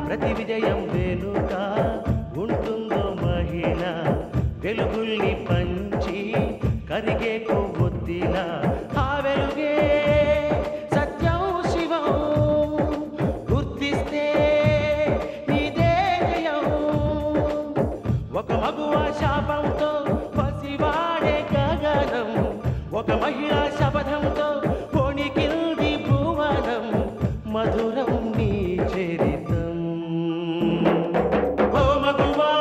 ప్రతి విజయం వెనుక ఉంటుందో మహిళ వెలుగుల్ని పంచి కరిగే కొవ్వొత్తిలా ఆ వెలుగే సత్యం శివం గుర్తిస్తే నీదే జయం ఒక మగువ శాపంతో పసివాడే గగనం ఒక మహిళా శపథంతో కొణికిల్ది భువనం మధురం నీ చరితం ఓ మగువా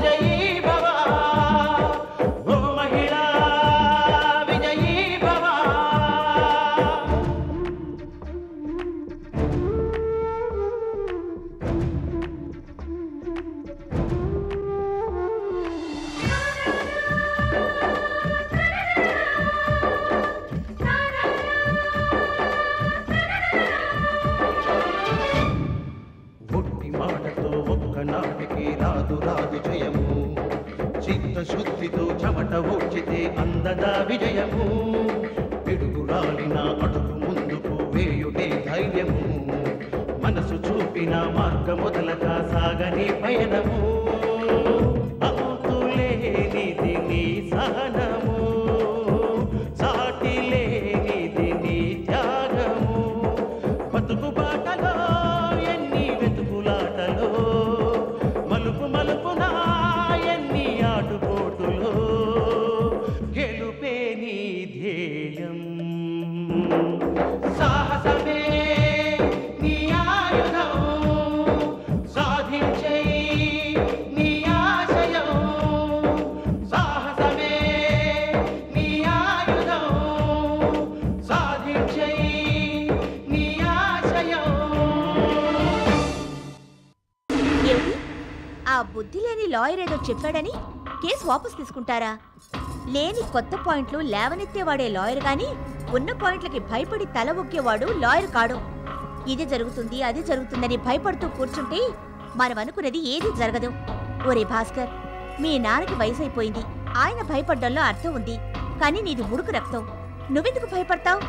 జయీ భవ ఓ మహిళా విజయీ భవ మాటతో ఒక్కనాటికి రాదు రాదు జయము చిత్తశుద్ధితో చెమట ఓడ్చితే అందదా విజయము పిడుగు రాలిన అడుగు ముందుకు వేయుటే ధైర్యము మనసు చూపిన మార్గ మొదలగా సాగని పయనము అంతులేనిది నీ సహనము సాటి లేనిది నీ త్యాగము బతుకు బాటలో మలుపు మలుపున ఎన్ని ఆటుపోటులో గెలుపే నీ ధ్యేయం సాహసమే నీ ఆయుధం సాధించే నీ ఆశయం సాహసమే నీ ఆయుధం సాధించే నీ ఆశయం ఆ బుద్ధి లేని లాయర్ ఏదో చెప్పాడని కేసు వాపస్ తీసుకుంటారా? లేని కొత్త పాయింట్లు లేవనెత్తేవాడే లాయర్ గాని ఉన్న పాయింట్లకి భయపడి తల ఒగ్గేవాడు లాయర్ కాడు. ఇది జరుగుతుంది అది జరుగుతుందని భయపడుతూ కూర్చుంటే మనం అనుకునేది ఏది జరగదు. ఒరే భాస్కర్, మీ నాన్నకి వయసు అయిపోయింది, ఆయన భయపడ్డంలో అర్థం ఉంది. కానీ నీది ముడుకు రక్తం, నువ్వెందుకు భయపడతావు?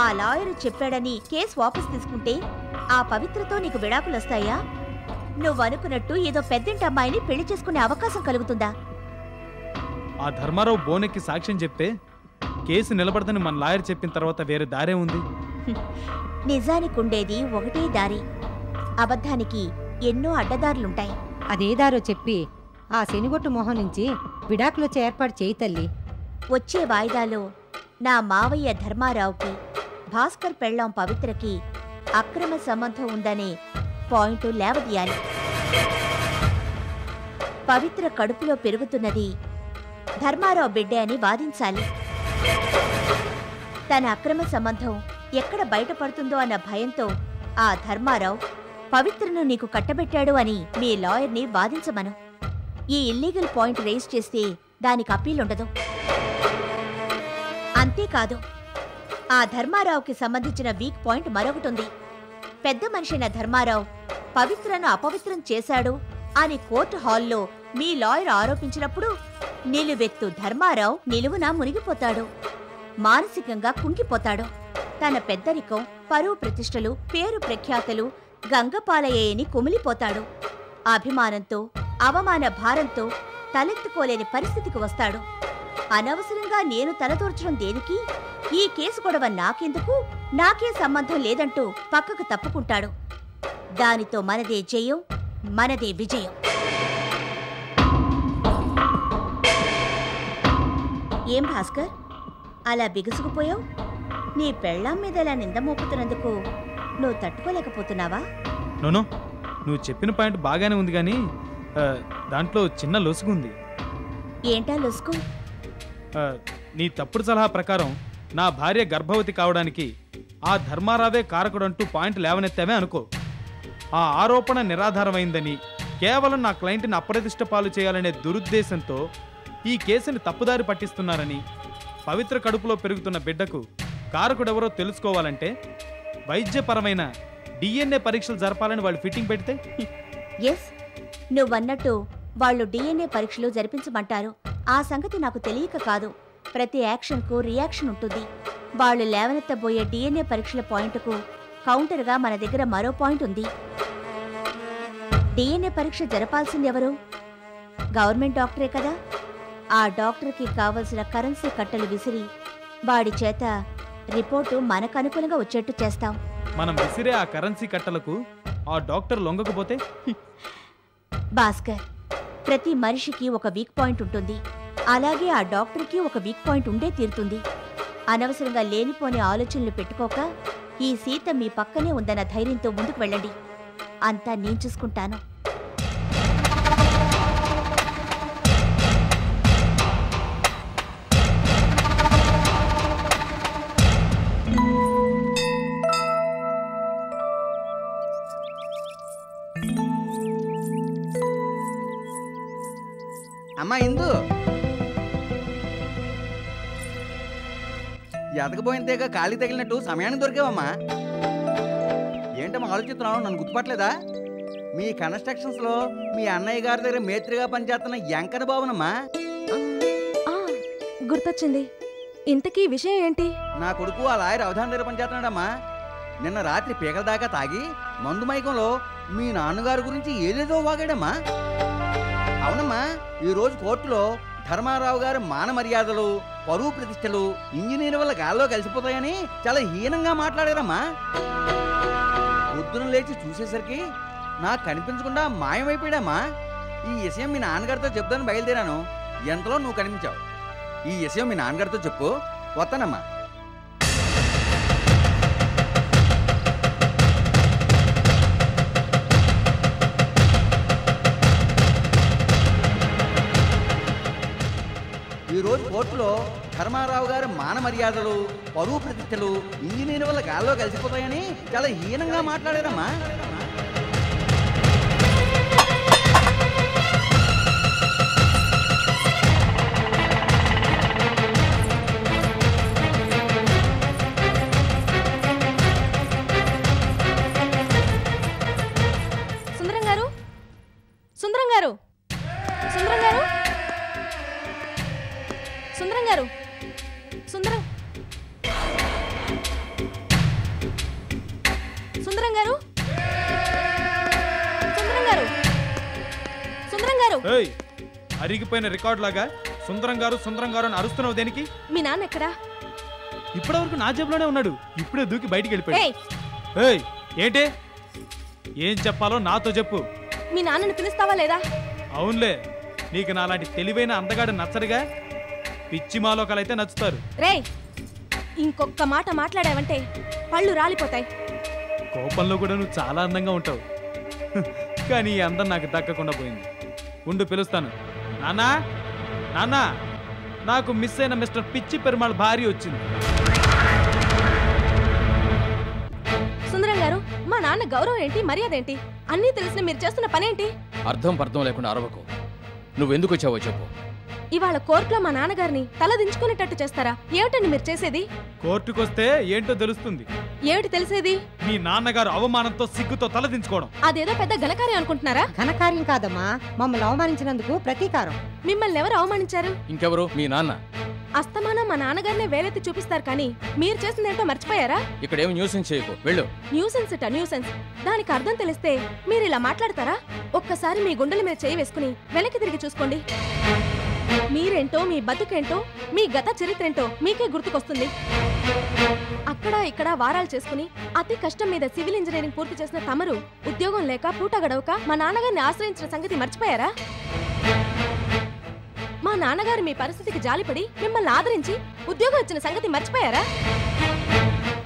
ఆ లాయర్ చెప్పాడని కేసు వాపస్ తీసుకుంటే ఆ పవిత్రతో నీకు విడాకులొస్తాయా? నువ్వనుకున్నట్టు ఏదో పెద్దంటి అమ్మాయిని పెళ్లి చేసుకునే అవకాశం కలుగుతుందా? ఆ ధర్మారావు బోనెక్కి సాక్ష్యం చెప్తే కేసు నిలబడదని మన లాయర్ చెప్పిన తర్వాత వేరే దారే ఉంది. నిజానికి ఉండేది ఒకటే దారి, అబద్ధానికి ఎన్నో అడ్డదారులుంటాయి. అదే దారో చెప్పి ఆ శనిగొట్టు మొహం నుంచి విడాకులొచ్చే ఏర్పాటు చేయి తల్లి. వచ్చే వాయిదాలో నా మావయ్య ధర్మారావుకి భాస్కర్ పెళ్ళాం పవిత్రకి అక్రమ సంబంధం ఉందనే పాయింట్ లేవదీయాలి. పవిత్ర కడుపులో పెరుగుతున్నది ధర్మారావు బిడ్డే అని వాదించాలి. తన అక్రమ సంబంధం ఎక్కడ బయటపడుతుందో అన్న భయంతో ఆ ధర్మారావు పవిత్రను నీకు కట్టబెట్టాడు అని మీ లాయర్ని వాదించమను. ఈ ఇల్లీగల్ పాయింట్ రేస్ చేస్తే దానికి అప్పీలుండదు. అంతేకాదు, ఆ ధర్మారావుకి సంబంధించిన వీక్ పాయింట్ మరొకటుంది. పెద్ద మనిషైన ధర్మారావు పవిత్రను అపవిత్రం చేశాడు అని కోర్టు హాల్లో మీ లాయర్ ఆరోపించినప్పుడు నిలువెత్తు ధర్మారావు నిలువునా మునిగిపోతాడు, మానసికంగా కుంగిపోతాడు. తన పెద్దరికం, పరువు ప్రతిష్టలు, పేరు ప్రఖ్యాతలు గంగపాలయ్యని కుమిలిపోతాడు. అభిమానంతో, అవమాన భారంతో తలెత్తుకోలేని పరిస్థితికి వస్తాడు. అనవసరంగా నేను తలదూర్చడం దేనికి? ఈ కేసు గొడవ నాకెందుకు, నాకే సంబంధం లేదంటూ పక్కకు తప్పుకుంటాడు. దానితో మనదే జయం, మనదే విజయం. ఏం భాస్కర్, అలా బిగుసుకుపోయావు? నీ పెళ్ళాం మీద ఇలా నింద మోపుతున్నందుకు నువ్వు తట్టుకోలేకపోతున్నావా? నోనో, నువ్వు చెప్పిన పాయింట్ బాగానే ఉంది కానీ దాంట్లో చిన్న లొసుగుంది. ఏంటా లొసుగు? నీ తప్పుడు సలహా ప్రకారం నా భార్య గర్భవతి కావడానికి ఆ ధర్మారావే కారకుడంటూ పాయింట్ లేవనెత్తావే అనుకో. ఆ ఆరోపణ నిరాధారమైందని, కేవలం నా క్లయింట్ని అప్రతిష్ట పాలు చేయాలనే దురుద్దేశంతో ఈ కేసుని తప్పుదారి పట్టిస్తున్నారని, పవిత్ర కడుపులో పెరుగుతున్న బిడ్డకు కారకుడెవరో తెలుసుకోవాలంటే వైద్యపరమైన డిఎన్ఏ పరీక్షలు జరపాలని వాళ్ళు ఫిట్టింగ్ పెడితే? ఎస్, నువ్వన్నట్టు వాళ్ళు డిఎన్ఏ పరీక్షలు జరిపించమంటారు. ఆ సంగతి నాకు తెలియక కాదు. ప్రతి యాక్షన్కు రియాక్షన్ ఉంటుంది. వాళ్ళు లేవనెత్తబోయే డిఎన్ఏ పరీక్షల పాయింట్కు కౌంటర్గా మన దగ్గర మరో పాయింట్ ఉంది. డిఎన్ఏ పరీక్ష జరపాల్సింది ఎవరు? గవర్నమెంట్ డాక్టరే కదా. ఆ డాక్టర్కి కావలసిన కరెన్సీ కట్టలు విసిరి వాడి చేత రిపోర్టు మనకు అనుకూలంగా వచ్చేట్టు చేస్తాం. మనం విసిరే ఆ కరెన్సీ కట్టలకు ఆ డాక్టర్ లొంగకపోతే? భాస్కర్, ప్రతి మనిషికి ఒక వీక్ పాయింట్ ఉంటుంది. అలాగే ఆ డాక్టర్కి ఒక వీక్ పాయింట్ ఉండే తీరుతుంది. అనవసరంగా లేనిపోని ఆలోచనలు పెట్టుకోక ఈ సీత మీ పక్కనే ఉందన్న ధైర్యంతో ముందుకు వెళ్ళండి. అంతా నేను చూసుకుంటాను. అమ్మా ఇందు, ఎదగబోయిందేగా ఖాళీ తగిలినట్టు సమయానికి దొరికావమ్మా. ఏంటమ్మా ఆలోచిస్తున్నావు? నన్ను గుర్తుపట్టలేదా? మీ కన్స్ట్రక్షన్స్ లో మీ అన్నయ్య గారి దగ్గర మేత్రిగా పనిచేస్తున్న ఎంకన బాబునమ్మా. గుర్తొచ్చింది. ఇంతకీ విషయం ఏంటి? నా కొడుకు ఆ లాయర్ అవధానం దగ్గర పనిచేస్తున్నాడమ్మా. నిన్న రాత్రి పీకల దాకా తాగి మందు మైకంలో మీ నాన్నగారి గురించి ఏదేదో వాగాడమ్మా. అవునమ్మా, ఈ రోజు కోర్టులో ధర్మారావు గారి మాన మర్యాదలు, పరువు ప్రతిష్టలు ఇంజనీర్ వల్ల గాల్లో కలిసిపోతాయని చాలా హీనంగా మాట్లాడారమ్మా. పొద్దున లేచి చూసేసరికి నాకు కనిపించకుండా మాయమైపోయాడమ్మా. ఈ విషయం మీ నాన్నగారితో చెప్తాను బయలుదేరాను. ఎంతలో నువ్వు కనిపించావు. ఈ విషయం మీ నాన్నగారితో చెప్పు, వస్తానమ్మా. ఈ రోజు కోర్టులో ధర్మారావు గారి మాన మర్యాదలు, పరువు ప్రతిష్టలు ఇంజనీర్ వల్ల గాల్లో కలిసిపోతాయని చాలా హీనంగా మాట్లాడారమ్మా. సుందరం గారు, సుందరం గారు, సుందరం గారు, సుందరం గారు, సుందరం, సుందరం గారు, సుందరం గారు, సుందరం గారు. ఏయ్, అరిగిపోయిన రికార్డ్ లాగా సుందరం గారు సుందరం గారు అని అరుస్తున్నావు దేనికి? మీ నాన్న ఎక్కడా? ఇప్పటివరకు నా జేబులోనే ఉన్నాడు. ఇప్పుడే దూకి బయటికి వెళ్ళిపోయాడు. ఏయ్, ఏయ్, ఏంటి? ఏం చెప్పాలో నాతో చెప్పు. మీ నాన్నని పిలుస్తావా లేదా? అవునులే, నీకు నాలాంటి తెలివైన అందగాడు నచ్చరుగా. పిచ్చి మాలోకలైతే నచ్చుతారు. రేయ్, ఇంకొక్క మాట మాట్లాడావంటే పళ్ళు రాలిపోతాయి. కోపంలో కూడా నువ్వు చాలా అందంగా ఉంటావు. కానీ ఈ అందం నాకు దక్కకుండా పోయింది. ఉండు, పిలుస్తాను. నాన్నా, నాన్నా, నాకు మిస్ అయిన మిస్టర్ పిచ్చి పెరుమాళ్ భార్య వచ్చింది. సుందరం గారు, మా నాన్న గౌరవం ఏంటి, మర్యాద ఏంటి, అన్నీ తెలిసిన మీరు చేస్తున్న పనేంటి? అర్థం పర్థం లేకుండా అరవకు. నువ్వెందుకు వచ్చావో చెప్పు. ఇవాళ కోర్టులో మా నాన్నగారిని తల దించుకునేటట్టు చేస్తారా? ఏమిటండి మీరు చేసేది? కోర్టుకొస్తే ఏంటో తెలుస్తుంది. ఏమిటి తెలిసేది? మీ నాన్నగారు అవమానంతో సిగ్గుతో తలదించుకోవడం. అదేదో పెద్ద ఘనకార్యం అనుకుంటున్నారా? ఘనకార్యం కాదమ్మా, మమ్మల్ని అవమానించినందుకు ప్రతీకారం. మిమ్మల్ని ఎవరు అవమానించారు? ఇంకెవరు? మీ నాన్న. అస్తమానం మా నాన్నగారినే వేలెత్తి చూపిస్తారు కానీ మీరు చేసిందేంటో మర్చిపోయారా? ఇక్కడేమి న్యూసెన్స్ చేయకు, వెళ్ళు. న్యూసెన్స్ ఇట న్యూసెన్స్. దానికి అర్థం తెలిస్తే మీరు ఇలా మాట్లాడతారా? ఒక్కసారి మీ గుండెల మీద చేయి వేసుకుని వెనక్కి తిరిగి చూసుకోండి. మీరేంటో, మీ బతుకేంటో, మీ గత చరిత్ర ఏంటో మీకే గుర్తుకొస్తుంది. అక్కడ ఇక్కడ వారాలు చేసుకుని అతి కష్టం మీద సివిల్ ఇంజనీరింగ్ పూర్తి చేసిన తమరు ఉద్యోగం లేక పూట గడవక మా నాన్నగారిని ఆశ్రయించిన సంగతి మర్చిపోయారా? మా నాన్నగారు మీ పరిస్థితికి జాలిపడి మిమ్మల్ని ఆదరించి ఉద్యోగం ఇచ్చిన సంగతి మర్చిపోయారా?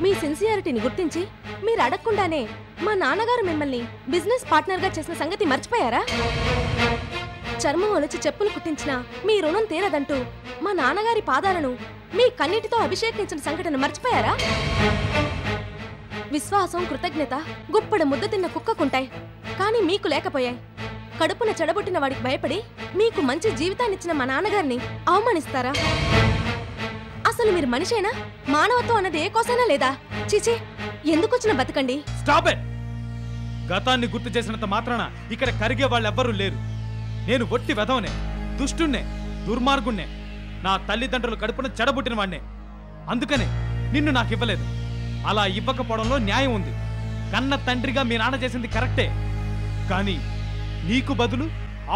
మీ సిన్సియారిటీని గుర్తించి మీరు అడగకుండానే మా నాన్నగారు మిమ్మల్ని బిజినెస్ పార్ట్నర్ గా చేసిన సంగతి మర్చిపోయారా? చర్మం ఒలిచి చెప్పులు కుట్టించిన మీ రుణం తీరదంటూ మా నాన్నగారి పాదాలను మీ కన్నీటితో అభిషేకించిన సంఘటన మర్చిపోయారా? విశ్వాసం, కృతజ్ఞత గుప్పడు ముద్ద తిన్న కుక్కకుంటాయి, కానీ మీకు లేకపోయాయి. కడుపున చెడబుట్టిన వాడికి భయపడి మీకు మంచి జీవితాన్నిచ్చిన మా నాన్నగారిని అవమానిస్తారా? అసలు మీరు మనిషేనా? మానవత్వం అన్నది ఏ కోసైనా లేదా? చీచీ, ఎందుకొచ్చిన బతకండి. Stop it. గతాన్ని గుర్తు చేసినంత మాత్రాన ఇక్కడ కరిగే వాళ్ళెవ్వరూ లేరు. నేను ఒట్టి వెధవనే, దుష్టుణ్ణే, దుర్మార్గుణ్ణే, నా తల్లిదండ్రులు కడుపున చెడబుట్టిన వాణ్ణే. అందుకనే నిన్ను నాకు ఇవ్వలేదు. అలా ఇవ్వకపోవడంలో న్యాయం ఉంది. కన్న తండ్రిగా మీ నాన్న చేసింది కరెక్టే. కానీ నీకు బదులు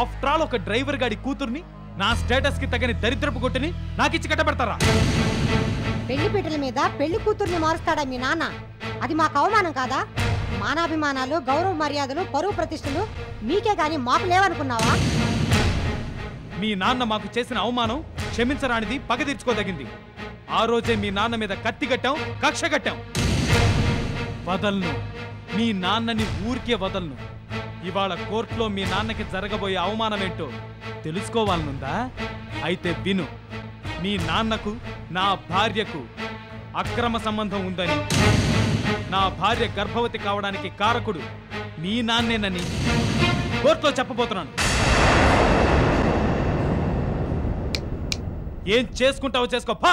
ఆఫ్టర్ ఆల్ ఒక డ్రైవర్ గాడి కూతుర్ని నా స్టేటస్ కి తగని దరిద్రపు కొట్టుని నాకిచ్చి కట్టబెడతారా? పెళ్లి పీటల మీద పెళ్లి కూతుర్ని మారుస్తాడా మీ నాన్న? అది మాకు అవమానం కాదా? మానాభిమానాలు, గౌరవ మర్యాదలు, పరువు ప్రతిష్టలు మీకే గాని మాకు లేవనుకున్నావా? మీ నాన్న మాకు చేసిన అవమానం క్షమించరానిది, పగ తీర్చుకోదగింది. ఆ రోజే మీ నాన్న మీద కత్తి కట్టాం, కక్ష కట్టాం. వదలను, మీ నాన్నని ఊరికే వదలను. ఇవాళ కోర్టులో మీ నాన్నకి జరగబోయే అవమానం ఏంటో తెలుసుకోవాలనుందా? అయితే విను. మీ నాన్నకు నా భార్యకు అక్రమ సంబంధం ఉందని, నా భార్య గర్భవతి కావడానికి కారకుడు మీ నాన్నేనని కోర్టులో చెప్పబోతున్నాను. ఏం చేసుకుంటావో చేసుకో. పా!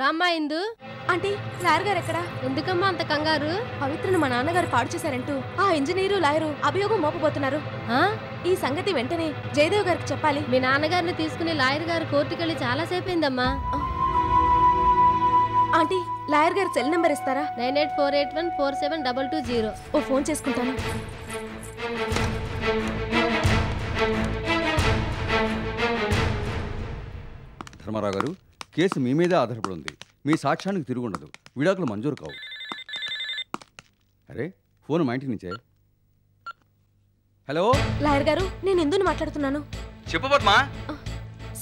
రామ్మా ఇందు. ఆంటీ, లాయర్ గారు ఎక్కడా? ఎందుకమ్మా అంత కంగారు? పవిత్రను మా నాన్నగారు పాడు చేశారంటూ ఆ ఇంజనీరు లాయరు అభియోగం మోపబోతున్నారు. ఈ సంగతి వెంటనే జయదేవ్ గారికి చెప్పాలి. మీ నాన్నగారిని తీసుకుని లాయర్ గారు కోర్టుకెళ్ళి చాలా సేపు అయిందమ్మా. ఆంటీ, లాయర్ గారు సెల్ నెంబర్ ఇస్తారా? 9848147220. ఓ ఫోన్ చేసుకుంటాను. ధర్మారావు గారు, కేసు మీ మీదే ఆధారపడి ఉంది. మీ సాక్ష్యానికి తిరుగుండదు. విడాకులు మంజూరు కావు. అరే, ఫోన్ మా ఇంటి నుంచే. హలో లాయర్ గారు, నేను ఇందుని మాట్లాడుతున్నాను. చెప్పు పద్మా.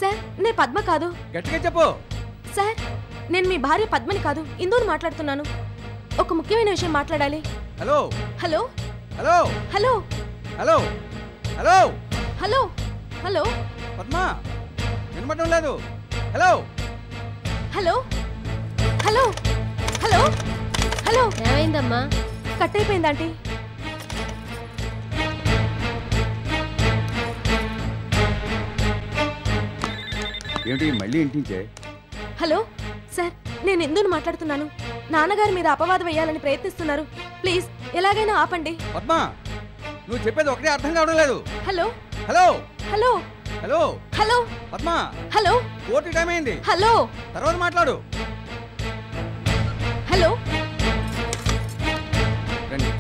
సార్, నేను పద్మ కాదు. గట్టిగా చెప్పు. సార్, నేను మీ భార్య పద్మని కాదు, ఇందుని మాట్లాడుతున్నాను. ఒక ముఖ్యమైన విషయం మాట్లాడాలి. Hello hello hello hello hello hello hello hello Padma, వినపడడం లేదు. Hello hello hello hello hello. ఏమైందమ్మా? కట్ అయిపోయింది ఆంటీ. ఏమిటి మళ్ళీ ఇంటించే? హలో సార్, నేను ఇందుని మాట్లాడుతున్నాను. నాన్నగారి మీద అపవాదం వేయాలని ప్రయత్నిస్తున్నారు. ప్లీజ్ ఎలాగైనా ఆపండి. పద్మా, నువ్వు చెప్పేది ఒకటే అర్థం కావడం లేదు. Hello hello hello hello hello Padma, hello court time అయింది. హలో తర్వాత మాట్లాడు. హలో. రండి.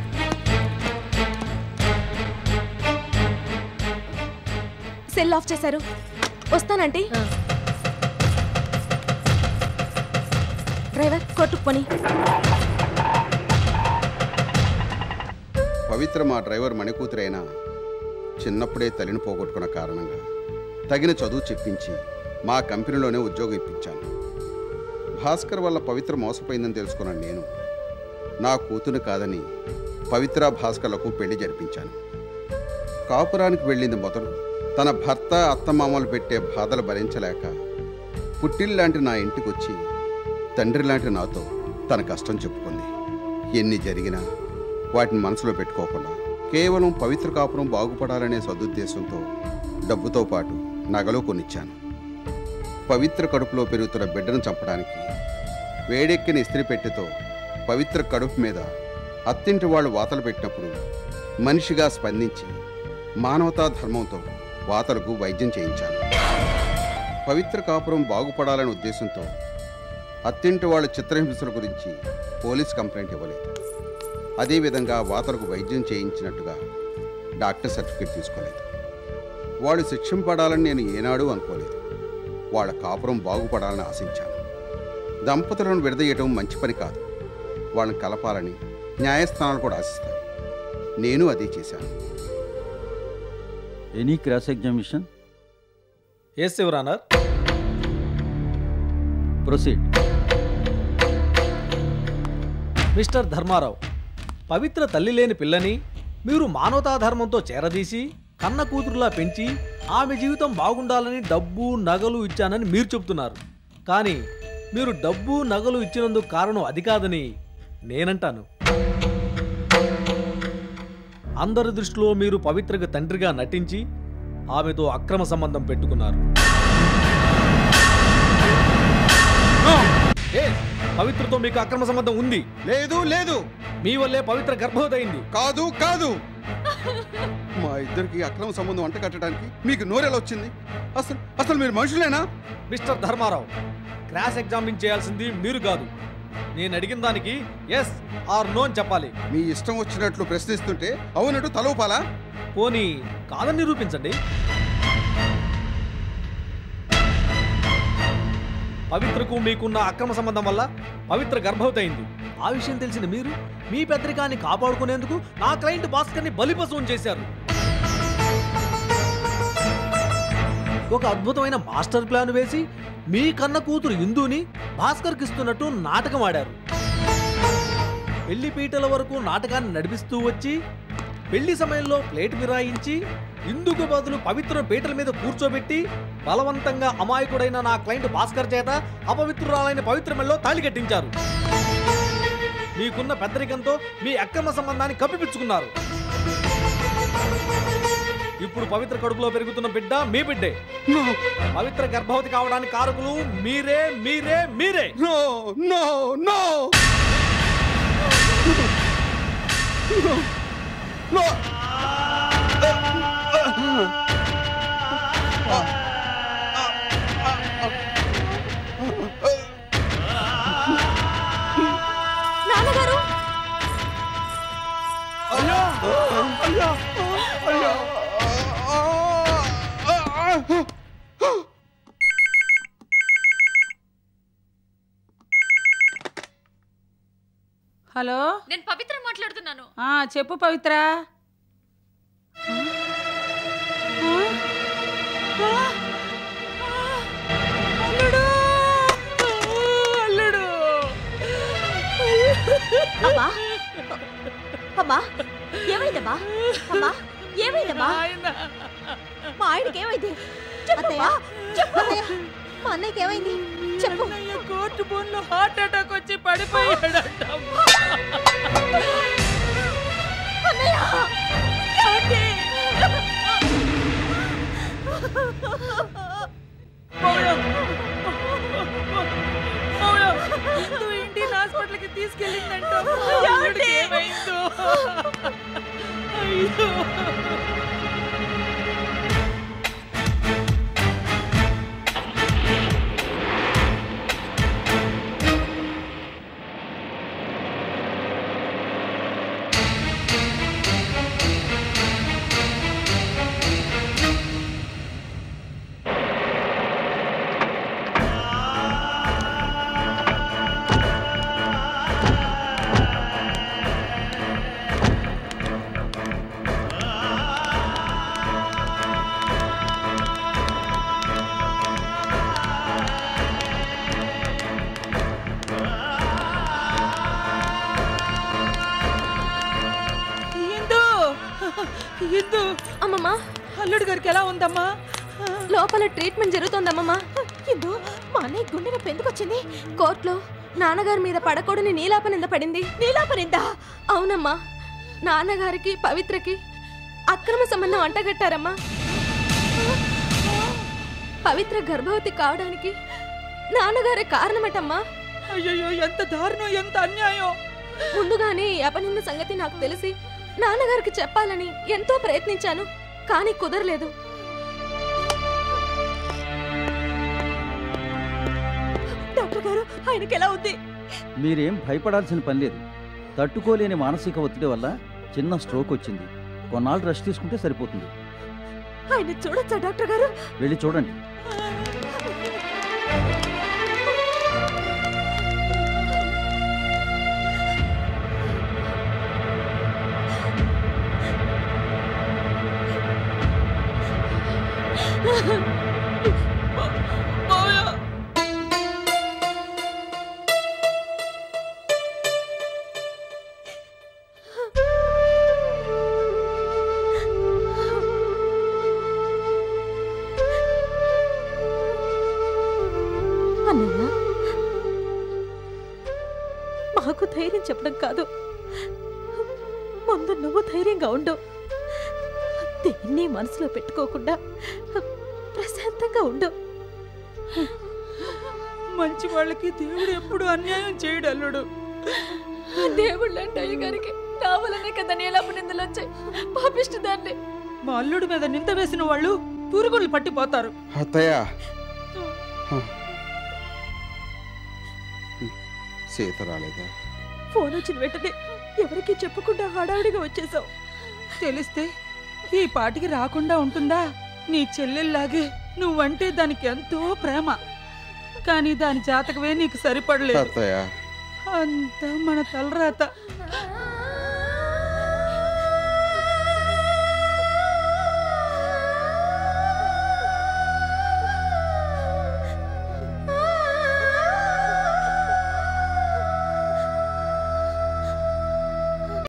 సెల్ ఆఫ్ చేశారు. వస్తానంటీ. డ్రైవర్, కోర్టుకు పోనీ. పవిత్ర మా డ్రైవర్ మణికూతురైనా చిన్నప్పుడే తల్లిని పోగొట్టుకున్న కారణంగా తగిన చదువు చెప్పించి మా కంపెనీలోనే ఉద్యోగం ఇప్పించాను. భాస్కర్ వల్ల పవిత్ర మోసపోయిందని తెలుసుకున్న నేను నా కూతురు కాదని పవిత్ర భాస్కర్లకు పెళ్లి జరిపించాను. కాపురానికి వెళ్ళింది మొదలు తన భర్త అత్తమామలు పెట్టే బాధలు భరించలేక పుట్టిల్లాంటి నా ఇంటికి వచ్చి తండ్రి లాంటి నాతో తన కష్టం చెప్పుకుంది. ఎన్ని జరిగినా వాటిని మనసులో పెట్టుకోకుండా కేవలం పవిత్ర కాపురం బాగుపడాలనే సదుద్దేశంతో డబ్బుతో పాటు నగలు కొనిచ్చాను. పవిత్ర కడుపులో పెరుగుతున్న బిడ్డను చంపడానికి వేడెక్కిన ఇస్త్రీ పెట్టెతో పవిత్ర కడుపు మీద అత్తింటి వాళ్ళు వాతలు పెట్టినప్పుడు మనిషిగా స్పందించి మానవతా ధర్మంతో వాతలకు వైద్యం చేయించాను. పవిత్ర కాపురం బాగుపడాలనే ఉద్దేశంతో అత్తింటి వాళ్ళ చిత్రహింసల గురించి పోలీస్ కంప్లైంట్ ఇవ్వలేదు. అదేవిధంగా వాతలకు వైద్యం చేయించినట్టుగా డాక్టర్ సర్టిఫికేట్ తీసుకోలేదు. వాళ్ళు శిక్షింపడాలని నేను ఏనాడూ అనుకోలేదు. వాళ్ళ కాపురం బాగుపడాలని ఆశించాను. దంపతులను విడదీయటం మంచి పని కాదు. వాళ్ళని కలపాలని న్యాయస్థానాలు కూడా ఆశిస్తాయి. నేను అదే చేశాను. Any cross examination? Yes your honour. Proceed. Mister Dharmarao, Pavitra తల్లి లేని పిల్లని మీరు మానవతాధర్మంతో చేరదీసి కన్న కూతురులా పెంచి ఆమె జీవితం బాగుండాలని డబ్బు నగలు ఇచ్చానని మీరు చెబుతున్నారు. కానీ మీరు డబ్బు నగలు ఇచ్చినందుకు కారణం అది కాదని నేనంటాను. అందరి దృష్టిలో మీరు పవిత్రకు తండ్రిగా నటించి ఆమెతో అక్రమ సంబంధం పెట్టుకున్నారు. పవిత్రతో మీకు అక్రమ సంబంధం ఉంది. లేదు లేదు, మీ వల్లే పవిత్ర గర్భవతి అయింది. కాదు కాదు, మా ఇద్దరికి అక్రమ సంబంధం అంట కట్టడానికి మీకు నోరెలా వచ్చింది? అసలు అసలు మీరు మనుషులేనా? మిస్టర్ ధర్మారావు, క్రాస్ ఎగ్జామిన్ చేయాల్సింది మీరు కాదు. నేను అడిగిన దానికి ఎస్ ఆర్ నో అని చెప్పాలి. మీ ఇష్టం వచ్చినట్లు ప్రశ్నిస్తుంటే అవునట్టు తలవుపాలా? పోనీ కాదని నిరూపించండి. పవిత్రకు మీకున్న అక్రమ సంబంధం వల్ల పవిత్ర గర్భవతి అయింది. ఆ విషయం తెలిసిన మీరు మీ పెద్దరికాన్ని కాపాడుకునేందుకు నా క్లయింట్ భాస్కర్ని బలిపశువుని చేశారు. ఒక అద్భుతమైన మాస్టర్ ప్లాన్ వేసి మీ కన్న కూతురు ఇందుని భాస్కర్కి ఇస్తున్నట్టు నాటకం ఆడారు. పెళ్లి పీటల వరకు నాటకాన్ని నడిపిస్తూ వచ్చి పెళ్లి సమయంలో ప్లేట్ విరాయించి ఇందుకు బదులు పవిత్ర పీటల మీద కూర్చోబెట్టి బలవంతంగా అమాయకుడైన నా క్లయింట్ భాస్కర్ చేత అపవిత్రురాలైన పవిత్ర మెడలో తాళి కట్టించారు. మీకున్న పెద్దరికంతో మీ అక్రమ సంబంధాన్ని కప్పిపుచ్చుకున్నారు. ఇప్పుడు పవిత్ర కడుపులో పెరుగుతున్న బిడ్డ మీ బిడ్డే. పవిత్ర గర్భవతి కావడానికి కారకులు మీరే మీరే మీరే. No no no no. నాన్నగారు, అయ్యా అయ్యా అయ్యా. హలో, నేను పవిత్ర మాట్లాడుతున్నాను. చెప్పు పవిత్ర. అల్లుడు అల్లుడు. అమ్మా అమ్మా, ఏమైందమ్మా? అమ్మా ఏమైందమ్మా? మా ఆయనకి ఏమైంది? చెప్పమ్మా, చెప్పమ్మా. మా అన్నయ్యకి ఏమైంది? చెప్పు. కోర్టు బోన్లో హార్ట్ అటాక్ వచ్చి పడిపోయాడట. అన్నయ్య ఇండియన్ హాస్పిటల్కి తీసుకెళ్ళిందంట. ఏమైందో? అయ్యో, ఇందు. అమ్మమ్మా, అల్లుడు గారికి ఎలా ఉందమ్మా? లోపల ట్రీట్మెంట్ జరుగుతోందమ్మమ్మా. ఇందు, మా అన్నయ్య గుండె నొప్పి ఎందుకు వచ్చింది? కోర్టులో నాన్నగారి మీద పడకూడని నీలాపనింద పడింది. నీలాపనిందా? అవునమ్మా, నాన్నగారికి పవిత్రకి అక్రమ సంబంధం అంటగట్టారమ్మా. పవిత్ర గర్భవతి కావడానికి నాన్నగారే కారణమటమ్మా. అయ్యో, ఎంత దారుణం, ఎంత అన్యాయం. ముందుగానే ఈ అపనింద సంగతి నాకు తెలిసి నాన్నగారికి చెప్పాలని ఎంతో ప్రయత్నించాను, కానీ కుదరలేదు. డాక్టర్ గారు, ఆయనకి ఎలా ఉంది? మీరేం భయపడాల్సిన పని లేదు. తట్టుకోలేని మానసిక ఒత్తిడి వల్ల చిన్న స్ట్రోక్ వచ్చింది. కొన్నాళ్ళు రెస్ట్ తీసుకుంటే సరిపోతుంది. ఆయన చూడొచ్చా డాక్టర్ గారు? వెళ్ళి చూడండి. అన్నయ్య, మాకు ధైర్యం చెప్పడం కాదు, ముందు నువ్వు ధైర్యంగా ఉండు. దేన్ని మనసులో పెట్టుకోకుండా ప్రశాంతంగా ఉండు. మంచి వాళ్ళకి దేవుడు ఎప్పుడు అన్యాయం చేయడు అల్లుడు. దేవుళ్ళంటే అయ్యగారికి నా వల్లనే కదా నీలాపు నిందలు వచ్చాయి. పాపిష్టి దాన్ని. మా అల్లుడి మీద నింద వేసిన వాళ్ళు పురుగులు పట్టిపోతారు. అత్తయ్య సీత రాలేదా? ఫోన్ వచ్చిన వెంటనే ఎవరికి చెప్పకుండా హడావిడిగా వచ్చేసావు. తెలిస్తే ఈ పాటికి రాకుండా ఉంటుందా? నీ చెల్లెల్లాగే నువ్వంటే దానికి ఎంతో ప్రేమ. కానీ దాని జాతకమే నీకు సరిపడలేదు. అత్తయ్య అంతా మన తలరాత.